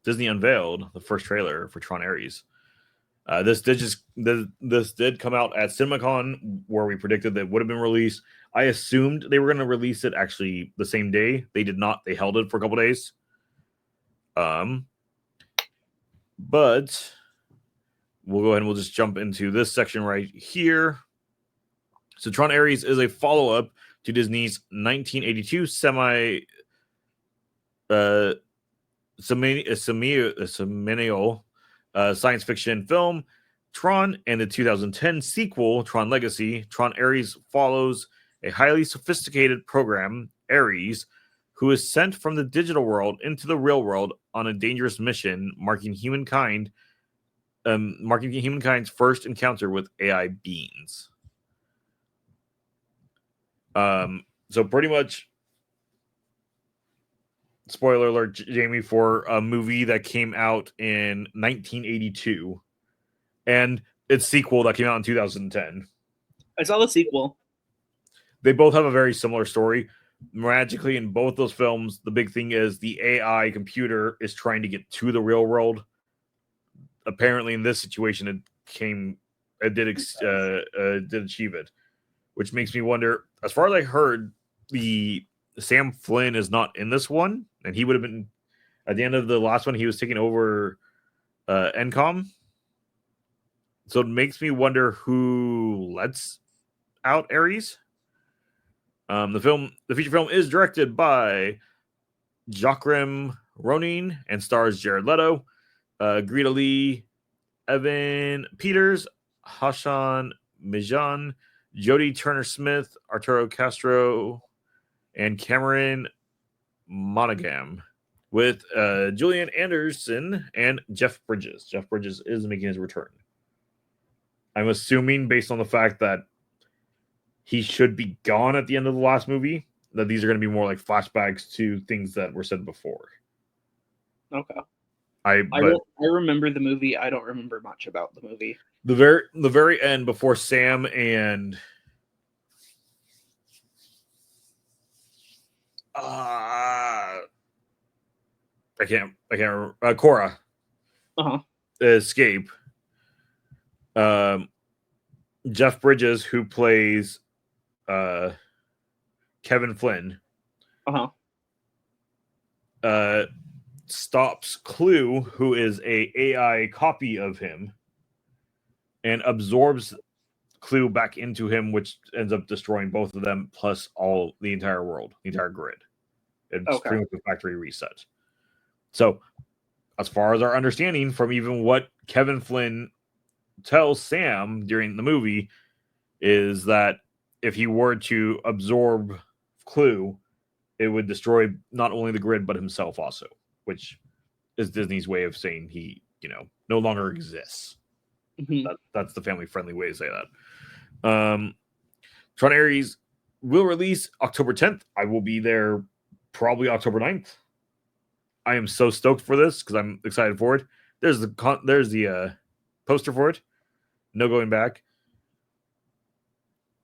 Disney unveiled the first trailer for Tron Ares. This did come out at CinemaCon, where we predicted that it would have been released. I assumed they were going to release it actually the same day. They did not. They held it for a couple days. But we'll go ahead and we'll just jump into this section right here. So Tron Ares is a follow-up to Disney's 1982 seminal science fiction film Tron, and the 2010 sequel Tron Legacy. Tron Ares follows a highly sophisticated program, Ares, who is sent from the digital world into the real world on a dangerous mission, marking humankind's first encounter with AI beings. So pretty much, spoiler alert, Jamie, for a movie that came out in 1982 and its sequel that came out in 2010. I saw the sequel. They both have a very similar story. Magically, in both those films, the big thing is the AI computer is trying to get to the real world. Apparently, in this situation, it did achieve it, which makes me wonder. As far as I heard, the Sam Flynn is not in this one, and he would have been at the end of the last one. He was taking over NCOM, so it makes me wonder who lets out Ares. The feature film is directed by Joachim Ronin and stars Jared Leto, Greta Lee, Evan Peters, Hassan Mijan, Jodie Turner-Smith, Arturo Castro, and Cameron Monaghan, with Julian Anderson and Jeff Bridges. Jeff Bridges is making his return. I'm assuming, based on the fact that he should be gone at the end of the last movie, that these are going to be more like flashbacks to things that were said before. Okay. I remember the movie. I don't remember much about the movie. The very end, before Sam and I can't remember. Cora escape. Jeff Bridges, who plays Kevin Flynn, stops Clue, who is a AI copy of him, and absorbs Clue back into him, which ends up destroying both of them, plus the entire world, the entire grid. It's pretty much a factory reset. So, as far as our understanding from even what Kevin Flynn tells Sam during the movie, is that if he were to absorb Clue, it would destroy not only the grid, but himself also, which is Disney's way of saying he, no longer exists. Mm-hmm. That's the family-friendly way to say that. Tron Ares will release October 10th. I will be there probably October 9th. I am so stoked for this because I'm excited for it. There's the poster for it. No going back.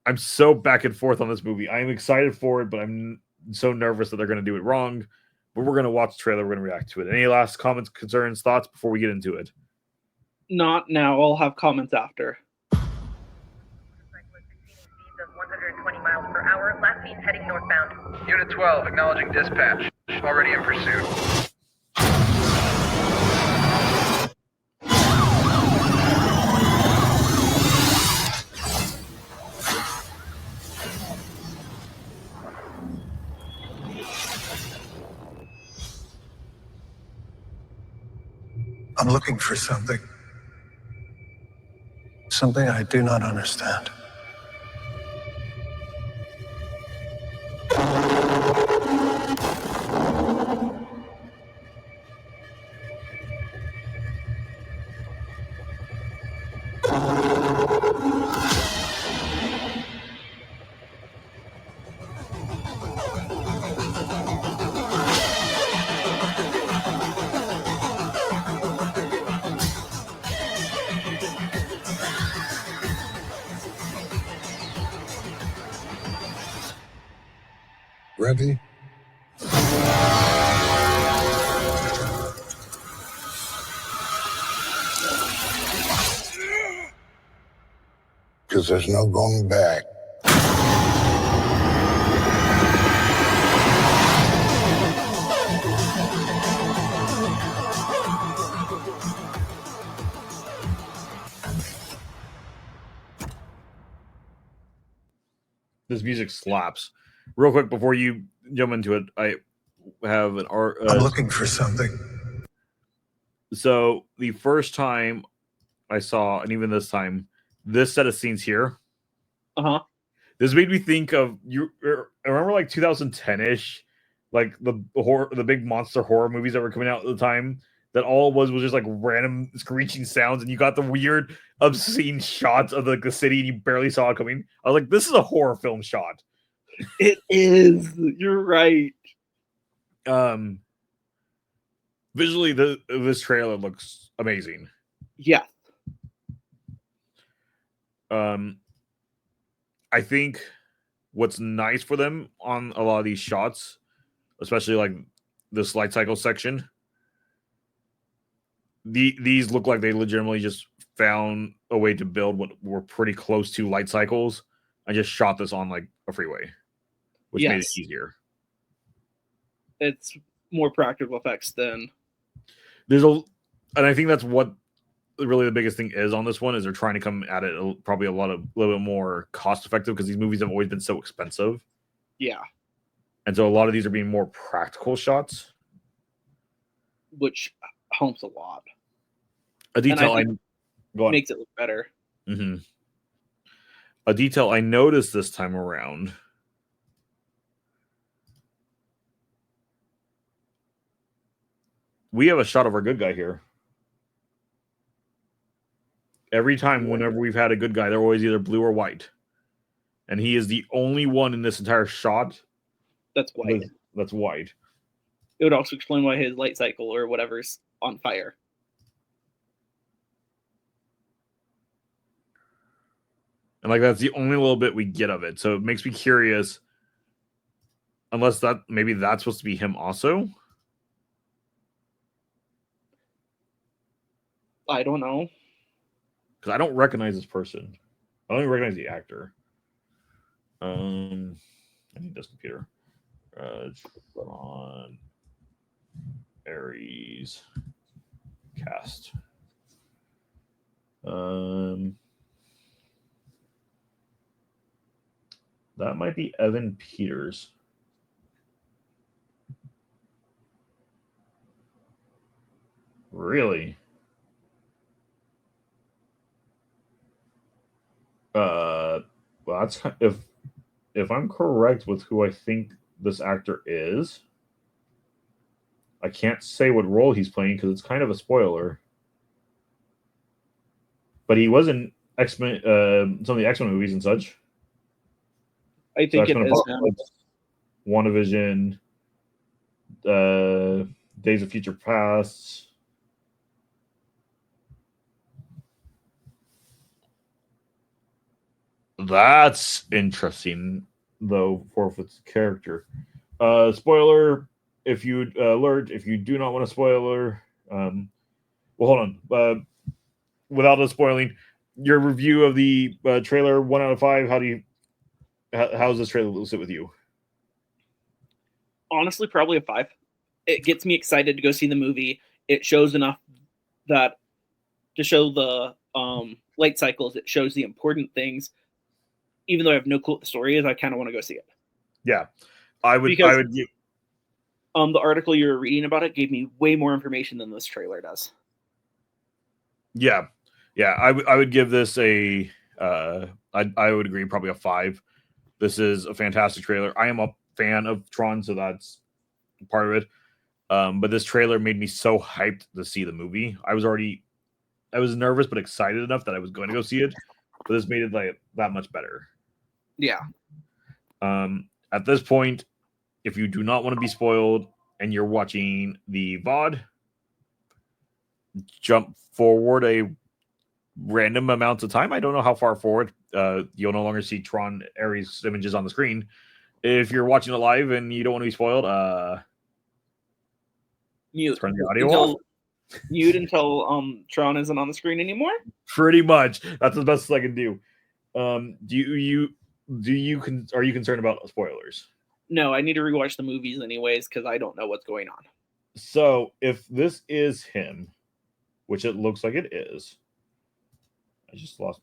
I'm so back and forth on this movie. I am excited for it, but I'm so nervous that they're going to do it wrong. But we're going to watch the trailer. We're going to react to it. Any last comments, concerns, thoughts before we get into it? Not now. I'll have comments after. 120 miles per hour. Last seen heading northbound. Unit 12, acknowledging dispatch. Already in pursuit. I'm looking for something. Something I do not understand. Ready? because there's no going back. This music slaps. Real quick before you jump into it, I have an art. I'm looking for something. So the first time I saw, and even this time, this set of scenes here, this made me think of you. I remember like 2010-ish, like the big monster horror movies that were coming out at the time. That all it was just like random screeching sounds, and you got the weird, obscene shots of the city, and you barely saw it coming. I was like, "This is a horror film shot." It is. You're right. Visually, this trailer looks amazing. Yeah. I think what's nice for them on a lot of these shots, especially like this light cycle section, these look like they legitimately just found a way to build what were pretty close to light cycles and just shot this on like a freeway, which made it easier. It's more practical effects than and I think that's what really the biggest thing is on this one is they're trying to come at it probably a little bit more cost effective because these movies have always been so expensive. Yeah. And so a lot of these are being more practical shots, which helps a lot. A detail makes it look better. Mm-hmm. A detail I noticed this time around. We have a shot of our good guy here. Every time, whenever we've had a good guy, they're always either blue or white. And he is the only one in this entire shot that's white. That's white. It would also explain why his light cycle or whatever's on fire. And like that's the only little bit we get of it. So it makes me curious. Unless maybe that's supposed to be him also. I don't know. Because I don't recognize this person. I don't even recognize the actor. I need this computer. On Aries cast. That might be Evan Peters. Really? Well, that's if I'm correct with who I think this actor is. I can't say what role he's playing because it's kind of a spoiler. But he was in X-Men, some of the X-Men movies and such. I think it is him. WandaVision, Days of Future Past. That's interesting, though, for its character. Spoiler, if you alert, if you do not want a spoiler, well, hold on. Without the spoiling, your review of the trailer, 1 out of 5, how does this trailer sit with you? Honestly, probably a 5. It gets me excited to go see the movie. It shows enough that to show the light cycles, it shows the important things. Even though I have no clue what the story is, I kind of want to go see it. Yeah, I would give. The article you were reading about it gave me way more information than this trailer does. Yeah, I would give this a. I would agree, probably a 5. This is a fantastic trailer. I am a fan of Tron, so that's part of it. But this trailer made me so hyped to see the movie. I was nervous but excited enough that I was going to go see it. But this made it like that much better. Yeah. At this point, if you do not want to be spoiled and you're watching the VOD, jump forward a random amount of time. I don't know how far forward. You'll no longer see Tron Ares images on the screen. If you're watching it live and you don't want to be spoiled, mute. Turn the audio off. Mute until Tron isn't on the screen anymore. Pretty much. That's the best I can do. Are you concerned about spoilers? No, I need to rewatch the movies anyways because I don't know what's going on. So if this is him, which it looks like it is, I just lost.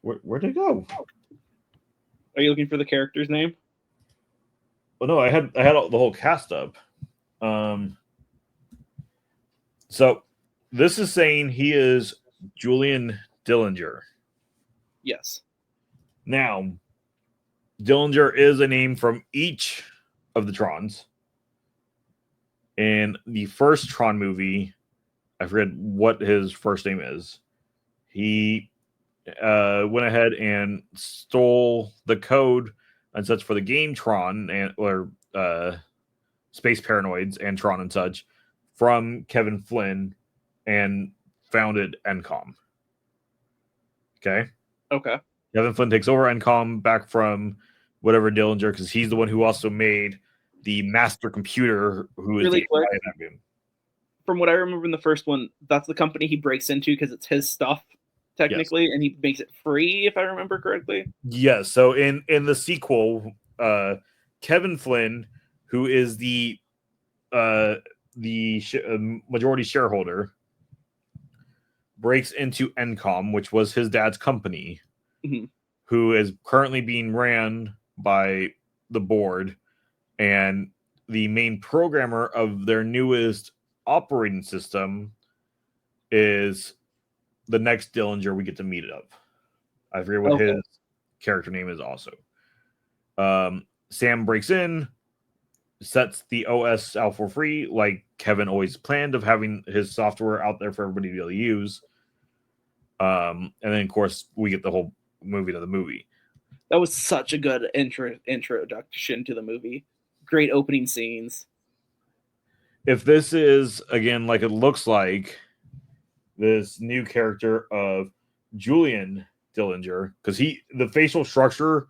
Where'd it go? Are you looking for the character's name? Well, no, I had the whole cast up. So this is saying he is Julian Dillinger. Yes. Now, Dillinger is a name from each of the Trons. In the first Tron movie, I forget what his first name is. He went ahead and stole the code and such for the game Tron or Space Paranoids and Tron and such from Kevin Flynn and founded NCOM. Okay. Kevin Flynn takes over NCOM back from whatever Dillinger, because he's the one who also made the master computer, who is Really the quick. AI in that game. From what I remember in the first one, that's the company he breaks into because it's his stuff, technically, and he makes it free, if I remember correctly. Yes. So in the sequel, Kevin Flynn, who is the majority shareholder, breaks into NCOM, which was his dad's company, who is currently being ran by the board, and the main programmer of their newest operating system is the next Dillinger we get to meet of. I forget what his character name is also. Sam breaks in, sets the OS out for free, like Kevin always planned, of having his software out there for everybody to be able to use. And then, of course, we get the whole movie to the movie. That was such a good introduction to the movie. Great opening scenes. If this is, again, like it looks like, this new character of Julian Dillinger, because the facial structure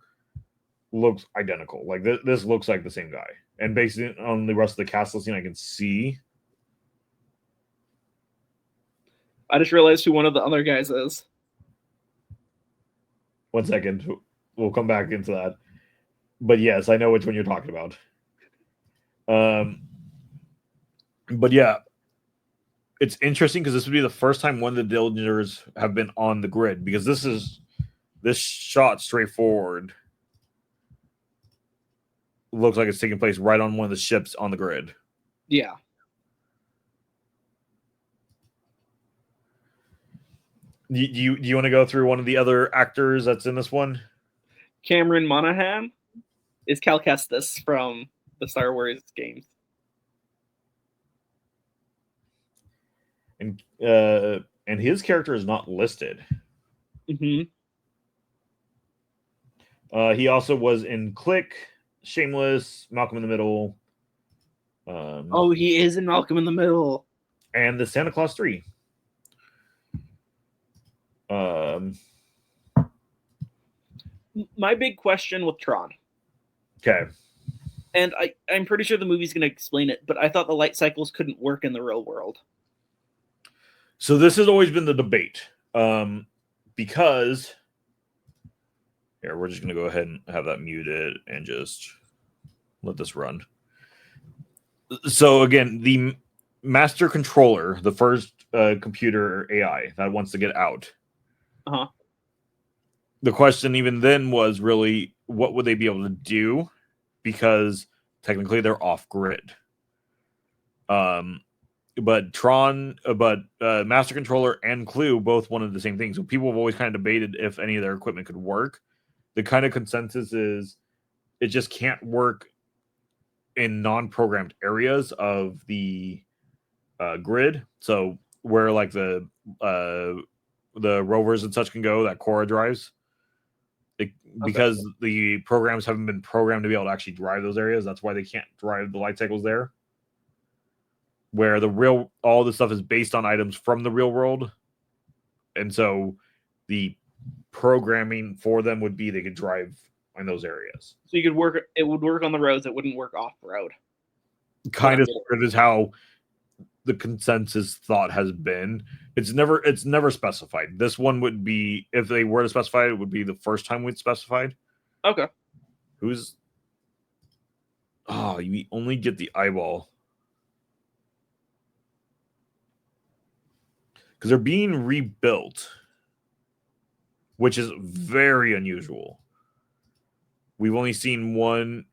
looks identical. Like this looks like the same guy. And based on the rest of the cast listing, I can see. I just realized who one of the other guys is. 1 second. We'll come back into that. But yes, I know which one you're talking about. But yeah, it's interesting because this would be the first time one of the Dillingers have been on the grid, because this shot straightforward looks like it's taking place right on one of the ships on the grid. Yeah. Do you want to go through one of the other actors that's in this one? Cameron Monaghan is Cal Kestis from the Star Wars games. And his character is not listed. Mm-hmm. He also was in Click, Shameless, Malcolm in the Middle. He is in Malcolm in the Middle. And the Santa Claus 3. My big question with Tron. Okay. And I'm pretty sure the movie's going to explain it, but I thought the light cycles couldn't work in the real world. So this has always been the debate. Because here, we're just going to go ahead and have that muted and just let this run. So again, the master controller, the first computer AI that wants to get out. Uh-huh. The question even then was really, what would they be able to do? Because technically they're off grid. But Master Controller and Clue both wanted the same thing. So people have always kind of debated if any of their equipment could work. The kind of consensus is it just can't work in non-programmed areas of the grid. So where like the rovers and such can go, that Cora drives. Because the programs haven't been programmed to be able to actually drive those areas. That's why they can't drive the light cycles there. Where all the stuff is based on items from the real world. And so the programming for them would be they could drive in those areas. So it would work on the roads, it wouldn't work off-road. Kind of is how the consensus thought has been. It's never specified. This one would be, if they were to specify it, would be the first time we'd specified. Okay. Who's you only get the eyeball. Because they're being rebuilt, which is very unusual. We've only seen one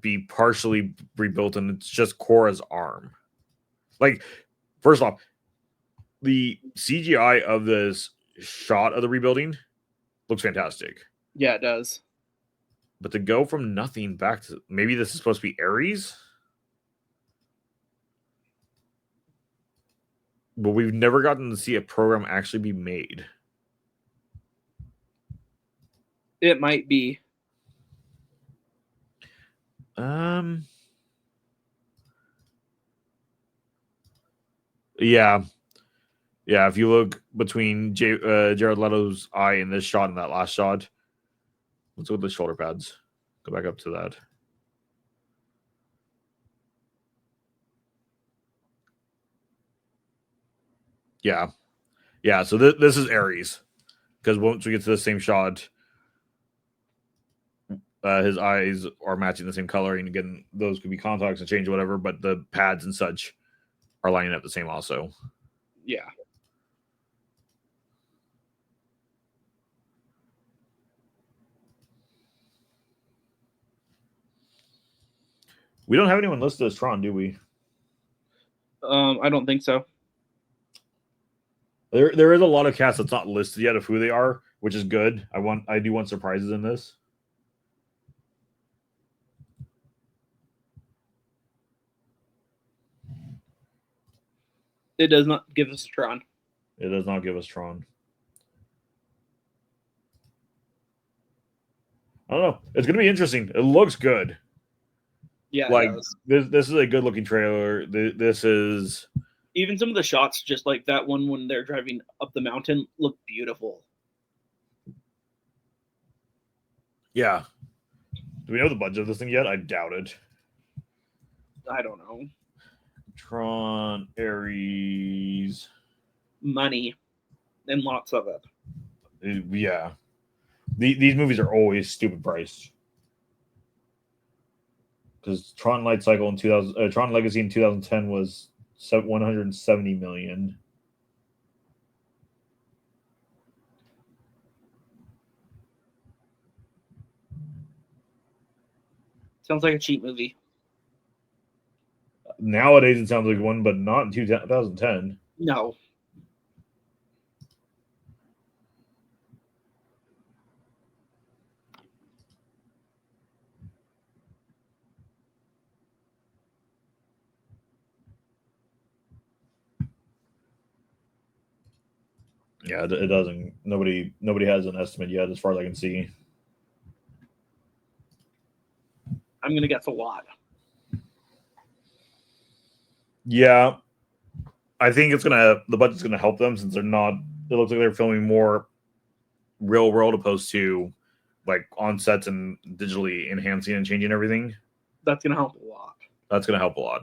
be partially rebuilt, and it's just Korra's arm. Like, first off, the CGI of this shot of the rebuilding looks fantastic. Yeah, it does. But to go from nothing back to, maybe this is supposed to be Ares? But we've never gotten to see a program actually be made. It might be. Yeah. Yeah, if you look between Jared Leto's eye in this shot and that last shot, let's look at the shoulder pads. Go back up to that. Yeah. Yeah, so this is Ares. Because once we get to the same shot, his eyes are matching the same color. And again, those could be contacts and change whatever, but the pads and such are lining up the same also. Yeah. We don't have anyone listed as Tron, do we? I don't think so. There is a lot of cast that's not listed yet of who they are, which is good. I do want surprises in this. It does not give us Tron. It does not give us Tron. I don't know. It's gonna be interesting. It looks good. Yeah, like this is a good looking trailer. This is even some of the shots, just like that one when they're driving up the mountain, look beautiful. Yeah. Do we know the budget of this thing yet? I doubt it. I don't know. Tron, Ares, money, and lots of it. Yeah. These movies are always stupid priced. Because Tron Light Cycle in 2000, Tron Legacy in 2010 was 170 million. Sounds like a cheap movie. Nowadays it sounds like one, but not in 2010. No. Yeah, it doesn't. Nobody has an estimate yet, as far as I can see. I'm gonna guess a lot. Yeah, I think the budget's gonna help them since they're not. It looks like they're filming more real world opposed to like on sets and digitally enhancing and changing everything. That's gonna help a lot. That's gonna help a lot.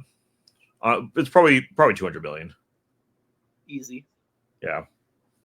It's probably 200 billion. Easy. Yeah.